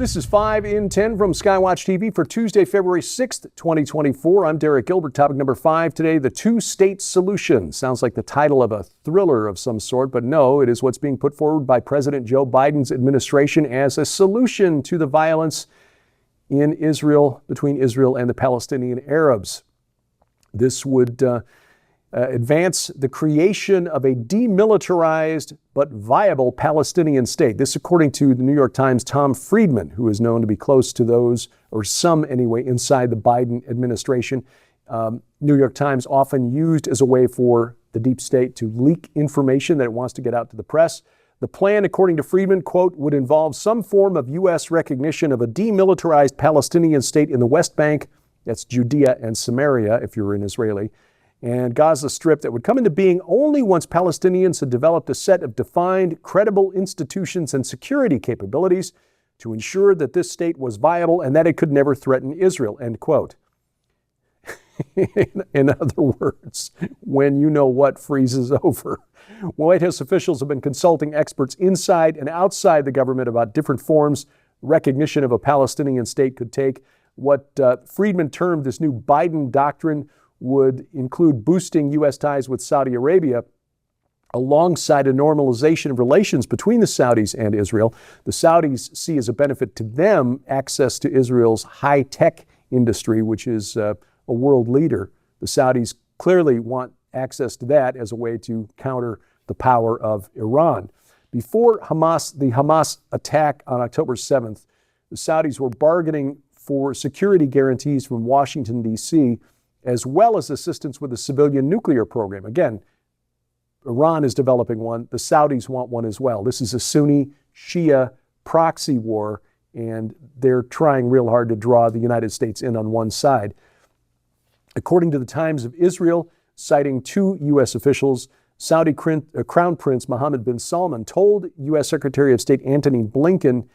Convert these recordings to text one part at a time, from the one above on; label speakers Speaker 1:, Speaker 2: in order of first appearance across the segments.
Speaker 1: This is 5 in 10 from Skywatch TV for Tuesday, February 6th, 2024. I'm Derek Gilbert. Topic number 5 today, the two-state solution. Sounds like the title of a thriller of some sort, but no, it is what's being put forward by President Joe Biden's administration as a solution to the violence in Israel, between Israel and the Palestinian Arabs. This would advance the creation of a demilitarized but viable Palestinian state. This according to the New York Times' Tom Friedman, who is known to be close to those, or some anyway, inside the Biden administration. New York Times often used as a way for the deep state to leak information that it wants to get out to the press. The plan, according to Friedman, quote, would involve some form of U.S. recognition of a demilitarized Palestinian state in the West Bank, that's Judea and Samaria, if you're an Israeli, and Gaza Strip that would come into being only once Palestinians had developed a set of defined, credible institutions and security capabilities to ensure that this state was viable and that it could never threaten Israel, end quote. In other words, when you know what freezes over. White House officials have been consulting experts inside and outside the government about different forms recognition of a Palestinian state could take. What Friedman termed this new Biden doctrine would include boosting U.S. ties with Saudi Arabia alongside a normalization of relations between the Saudis and Israel. The Saudis see as a benefit to them access to Israel's high-tech industry, which is a world leader. The Saudis clearly want access to that as a way to counter the power of Iran. Before the Hamas attack on October 7th, the Saudis were bargaining for security guarantees from Washington, D.C., as well as assistance with the civilian nuclear program. Again, Iran is developing one. The Saudis want one as well. This is a Sunni-Shia proxy war, and they're trying real hard to draw the United States in on one side. According to the Times of Israel, citing two U.S. officials, Saudi Crown Prince Mohammed bin Salman told U.S. Secretary of State Antony Blinken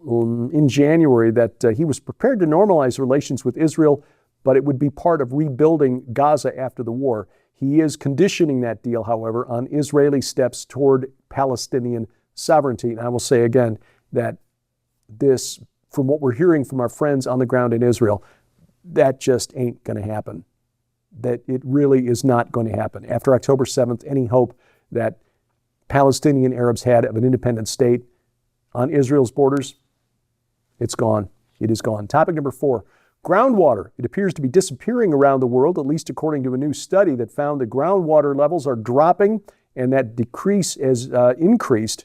Speaker 1: in January that he was prepared to normalize relations with Israel, but it would be part of rebuilding Gaza after the war. He is conditioning that deal, however, on Israeli steps toward Palestinian sovereignty. And I will say again that this, from what we're hearing from our friends on the ground in Israel, that just ain't going to happen. That it really is not going to happen. After October 7th, any hope that Palestinian Arabs had of an independent state on Israel's borders, it's gone. It is gone. Topic number 4. Groundwater. It appears to be disappearing around the world, at least according to a new study that found that groundwater levels are dropping, and that decrease has increased.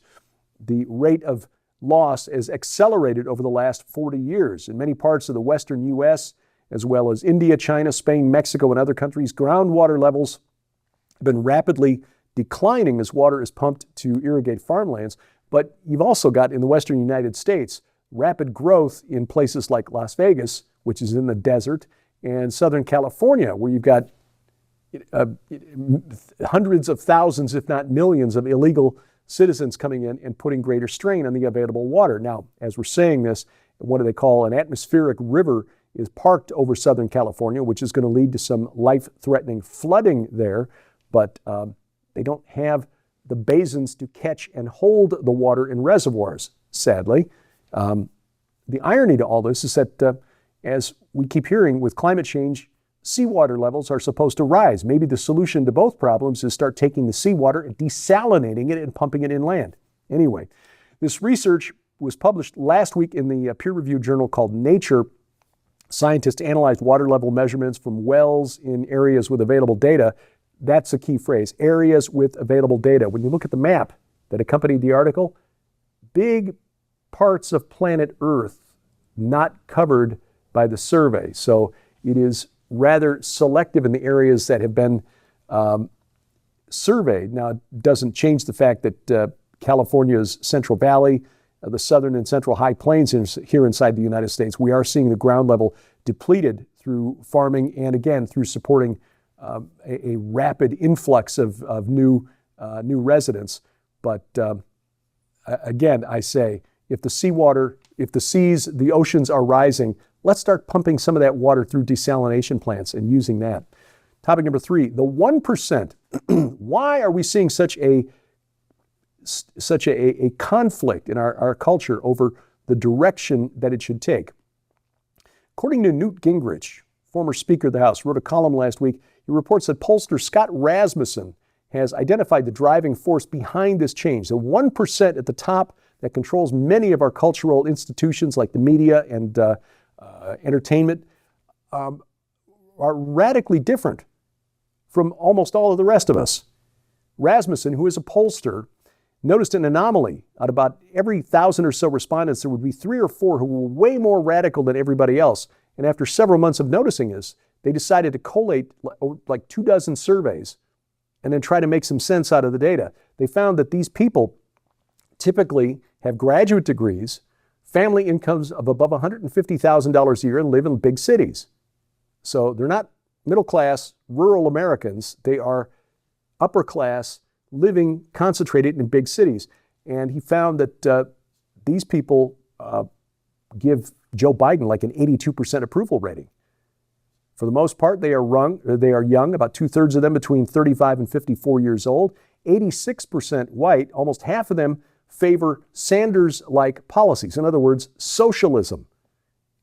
Speaker 1: The rate of loss has accelerated over the last 40 years. In many parts of the western U.S., as well as India, China, Spain, Mexico, and other countries, groundwater levels have been rapidly declining as water is pumped to irrigate farmlands. But you've also got, in the western United States, rapid growth in places like Las Vegas, which is in the desert, and Southern California, where you've got hundreds of thousands, if not millions, of illegal citizens coming in and putting greater strain on the available water. Now, as we're saying this, what do they call an atmospheric river is parked over Southern California, which is going to lead to some life-threatening flooding there, but they don't have the basins to catch and hold the water in reservoirs, sadly. The irony to all this is that as we keep hearing with climate change, seawater levels are supposed to rise. Maybe the solution to both problems is start taking the seawater and desalinating it and pumping it inland. Anyway, this research was published last week in the peer-reviewed journal called Nature. Scientists analyzed water level measurements from wells in areas with available data. That's a key phrase, areas with available data. When you look at the map that accompanied the article, big parts of planet Earth not covered by the survey. So it is rather selective in the areas that have been surveyed. Now, it doesn't change the fact that California's Central Valley, the southern and central high plains here inside the United States, we are seeing the ground level depleted through farming and, again, through supporting a rapid influx of new residents. But again, I say, if the oceans are rising, let's start pumping some of that water through desalination plants and using that. Topic number 3, the 1%. Why are we seeing such a conflict in our culture over the direction that it should take. According to Newt Gingrich, former Speaker of the House, wrote a column last week. He reports that pollster Scott Rasmussen has identified the driving force behind this change. The 1% at the top that controls many of our cultural institutions like the media and entertainment are radically different from almost all of the rest of us. Rasmussen, who is a pollster, noticed an anomaly. Out about every 1,000 or so respondents, there would be 3 or 4 who were way more radical than everybody else. And after several months of noticing this, they decided to collate like 24 surveys and then try to make some sense out of the data. They found that these people typically have graduate degrees, family incomes of above $150,000 a year, and live in big cities. So they're not middle class, rural Americans. They are upper class, living concentrated in big cities. And he found that these people give Joe Biden like an 82% approval rating. For the most part, they are young, about 2/3 of them between 35 and 54 years old, 86% white, almost half of them favor Sanders-like policies. In other words, socialism.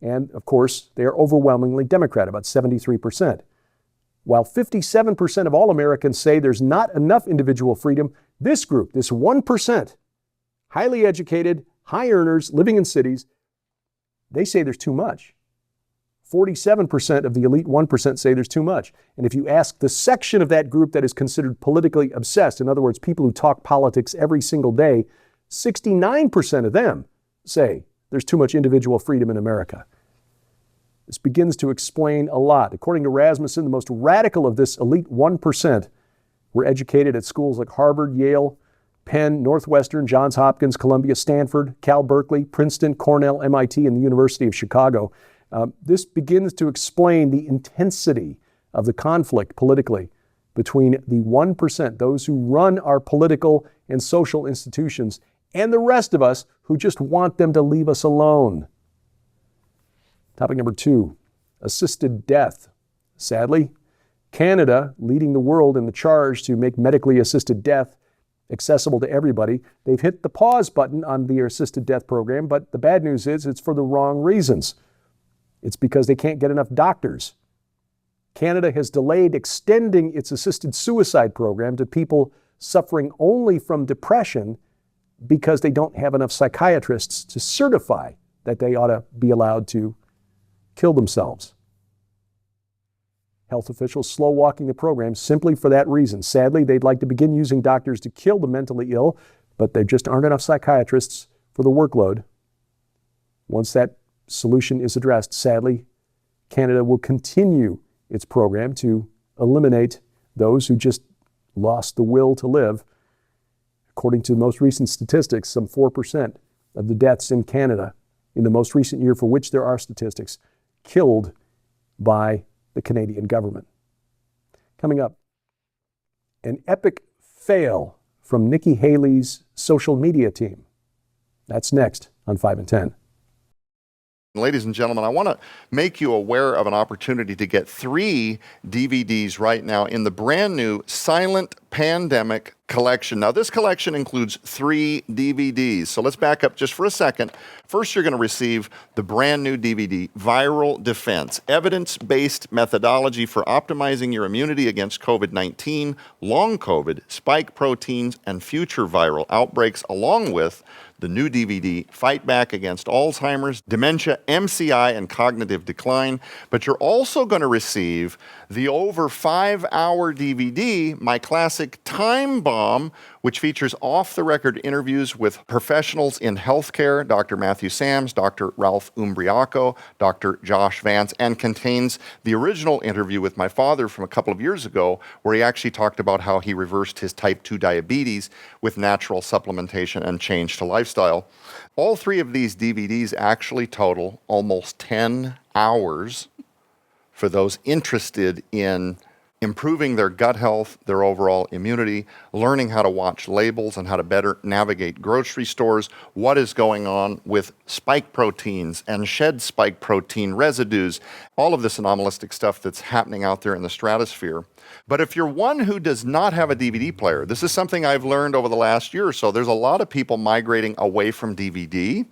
Speaker 1: And of course, they are overwhelmingly Democrat, about 73%. While 57% of all Americans say there's not enough individual freedom, this group, this 1%, highly educated, high earners living in cities, they say there's too much. 47% of the elite 1% say there's too much. And if you ask the section of that group that is considered politically obsessed, in other words, people who talk politics every single day, 69% of them say there's too much individual freedom in America. This begins to explain a lot. According to Rasmussen, the most radical of this elite 1% were educated at schools like Harvard, Yale, Penn, Northwestern, Johns Hopkins, Columbia, Stanford, Cal Berkeley, Princeton, Cornell, MIT, and the University of Chicago. This begins to explain the intensity of the conflict politically between the 1%, those who run our political and social institutions, and the rest of us who just want them to leave us alone. Topic number 2, assisted death. Sadly, Canada, leading the world in the charge to make medically assisted death accessible to everybody, they've hit the pause button on the assisted death program, but the bad news is it's for the wrong reasons. It's because they can't get enough doctors. Canada has delayed extending its assisted suicide program to people suffering only from depression because they don't have enough psychiatrists to certify that they ought to be allowed to kill themselves. Health officials slow walking the program simply for that reason. Sadly, they'd like to begin using doctors to kill the mentally ill, but there just aren't enough psychiatrists for the workload. Once that solution is addressed, sadly, Canada will continue its program to eliminate those who just lost the will to live. According to the most recent statistics, some 4% of the deaths in Canada in the most recent year for which there are statistics killed by the Canadian government. Coming up, an epic fail from Nikki Haley's social media team. That's next on 5 and 10.
Speaker 2: Ladies and gentlemen, I want to make you aware of an opportunity to get 3 DVDs right now in the brand new Silent Pandemic collection. Now, this collection includes 3 DVDs. So let's back up just for a second. First, you're going to receive the brand new DVD, Viral Defense, evidence-based methodology for optimizing your immunity against COVID-19, long COVID, spike proteins, and future viral outbreaks, along with the new DVD, Fight Back Against Alzheimer's, Dementia, MCI, and Cognitive Decline. But you're also going to receive the over 5-hour DVD, My Classic Time Bomb, which features off-the-record interviews with professionals in healthcare, Dr. Matthew Sams, Dr. Ralph Umbriaco, Dr. Josh Vance, and contains the original interview with my father from a couple of years ago, where he actually talked about how he reversed his type 2 diabetes with natural supplementation and change to lifestyle. All 3 of these DVDs actually total almost 10 hours for those interested in improving their gut health, their overall immunity, learning how to watch labels and how to better navigate grocery stores, what is going on with spike proteins and shed spike protein residues, all of this anomalistic stuff that's happening out there in the stratosphere. But if you're one who does not have a DVD player, this is something I've learned over the last year or so. There's a lot of people migrating away from DVD.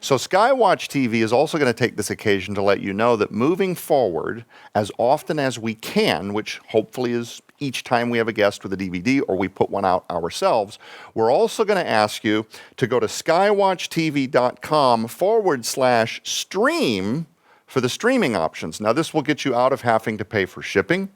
Speaker 2: So Skywatch TV is also going to take this occasion to let you know that moving forward, as often as we can, which hopefully is each time we have a guest with a DVD or we put one out ourselves, we're also going to ask you to go to skywatchtv.com/stream for the streaming options. Now, this will get you out of having to pay for shipping.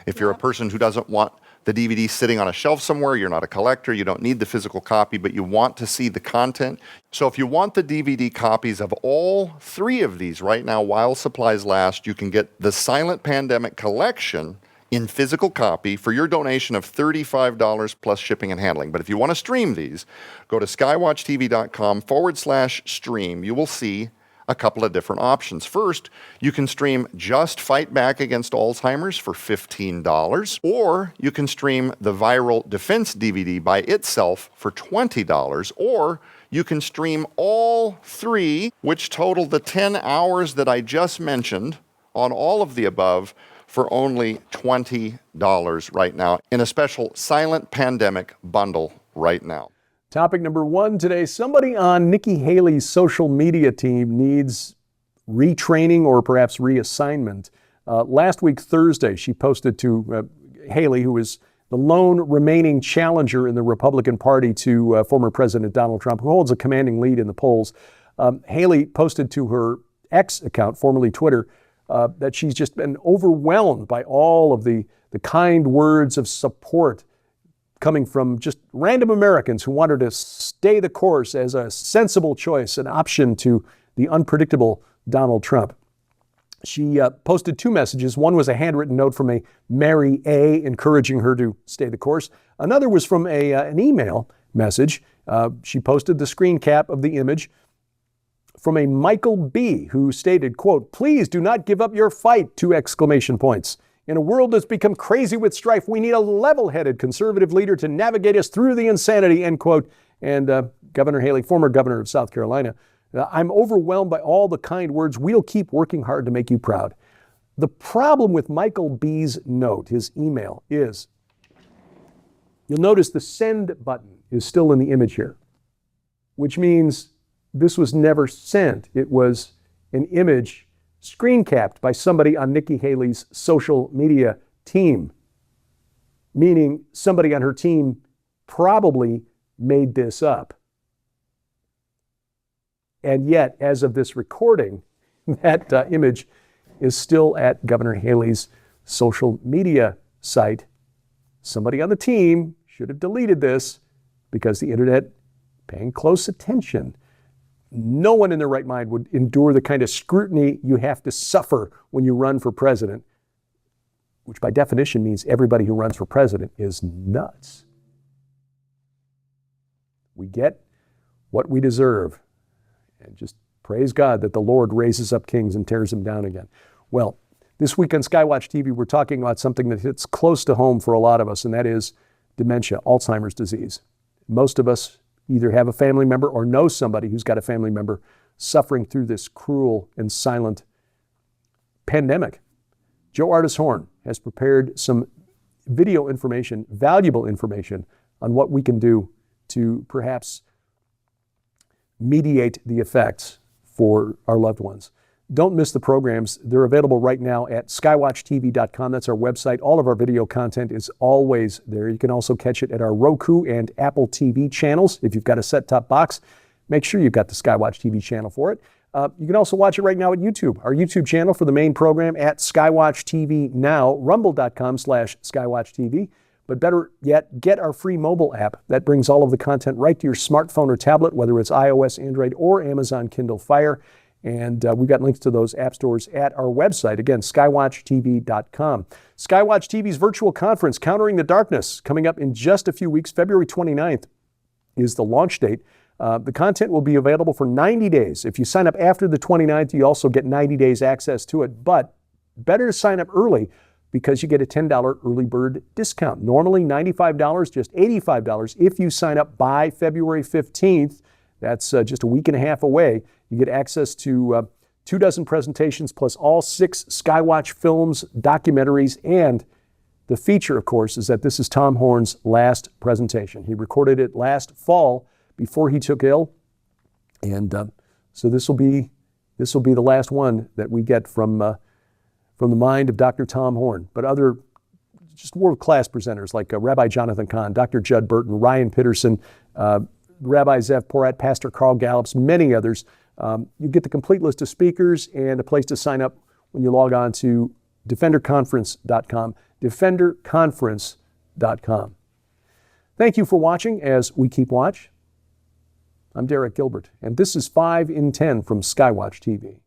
Speaker 2: If you're a person who doesn't want the DVD sitting on a shelf somewhere, you're not a collector, you don't need the physical copy, but you want to see the content. So if you want the DVD copies of all three of these right now while supplies last, you can get the Silent Pandemic Collection in physical copy for your donation of $35 plus shipping and handling. But if you want to stream these, go to skywatchtv.com/stream. You will see a couple of different options. First, you can stream just Fight Back Against Alzheimer's for $15, or you can stream the Viral Defense DVD by itself for $20, or you can stream all three, which total the 10 hours that I just mentioned on all of the above, for only $20 right now in a special Silent Pandemic bundle right now.
Speaker 1: Topic number one today, somebody on Nikki Haley's social media team needs retraining or perhaps reassignment. Last week, Thursday, she posted to Haley, who is the lone remaining challenger in the Republican Party to former President Donald Trump, who holds a commanding lead in the polls. Haley posted to her X account, formerly Twitter, that she's just been overwhelmed by all of the kind words of support coming from just random Americans who wanted to stay the course as a sensible choice, an option to the unpredictable Donald Trump. She posted two messages. One was a handwritten note from a Mary A. encouraging her to stay the course. Another was from an email message. She posted the screen cap of the image from a Michael B., who stated, quote, "Please do not give up your fight," 2 exclamation points. "In a world that's become crazy with strife, we need a level-headed conservative leader to navigate us through the insanity," end quote. And Governor Haley, former governor of South Carolina, "I'm overwhelmed by all the kind words. We'll keep working hard to make you proud." The problem with Michael B.'s note, his email, is you'll notice the send button is still in the image here, which means this was never sent. It was an image screen capped by somebody on Nikki Haley's social media team, meaning somebody on her team probably made this up. And yet, as of this recording, that image is still at Governor Haley's social media site. Somebody on the team should have deleted this because the internet paying close attention. No one in their right mind would endure the kind of scrutiny you have to suffer when you run for president, which by definition means everybody who runs for president is nuts. We get what we deserve, and just praise God that the Lord raises up kings and tears them down again. Well, this week on Skywatch TV, we're talking about something that hits close to home for a lot of us, and that is dementia, Alzheimer's disease. Most of us either have a family member or know somebody who's got a family member suffering through this cruel and silent pandemic. Joe Artis Horn has prepared some video information, valuable information, on what we can do to perhaps mediate the effects for our loved ones. Don't miss the programs. They're available right now at skywatchtv.com. That's our website. All of our video content is always there. You can also catch it at our Roku and Apple TV channels. If you've got a set-top box, make sure you've got the Skywatch TV channel for it. You can also watch it right now at YouTube. Our YouTube channel for the main program at Skywatch TV Now, rumble.com/SkywatchTV. But better yet, get our free mobile app. That brings all of the content right to your smartphone or tablet, whether it's iOS, Android, or Amazon Kindle Fire. And we've got links to those app stores at our website. Again, skywatchtv.com. Skywatch TV's virtual conference, Countering the Darkness, coming up in just a few weeks. February 29th is the launch date. The content will be available for 90 days. If you sign up after the 29th, you also get 90 days access to it. But better to sign up early because you get a $10 early bird discount. Normally $95, just $85 if you sign up by February 15th. That's just a week and a half away. You get access to 24 presentations plus all 6 Skywatch films, documentaries, and the feature, of course, is that this is Tom Horn's last presentation. He recorded it last fall before he took ill, and So this will be the last one that we get from the mind of Dr. Tom Horn, but other just world-class presenters like Rabbi Jonathan Kahn, Dr. Judd Burton, Ryan Pitterson, Rabbi Zev Porat, Pastor Carl Gallups, many others. You get the complete list of speakers and a place to sign up when you log on to defenderconference.com, defenderconference.com. Thank you for watching as we keep watch. I'm Derek Gilbert, and this is 5 in 10 from Skywatch TV.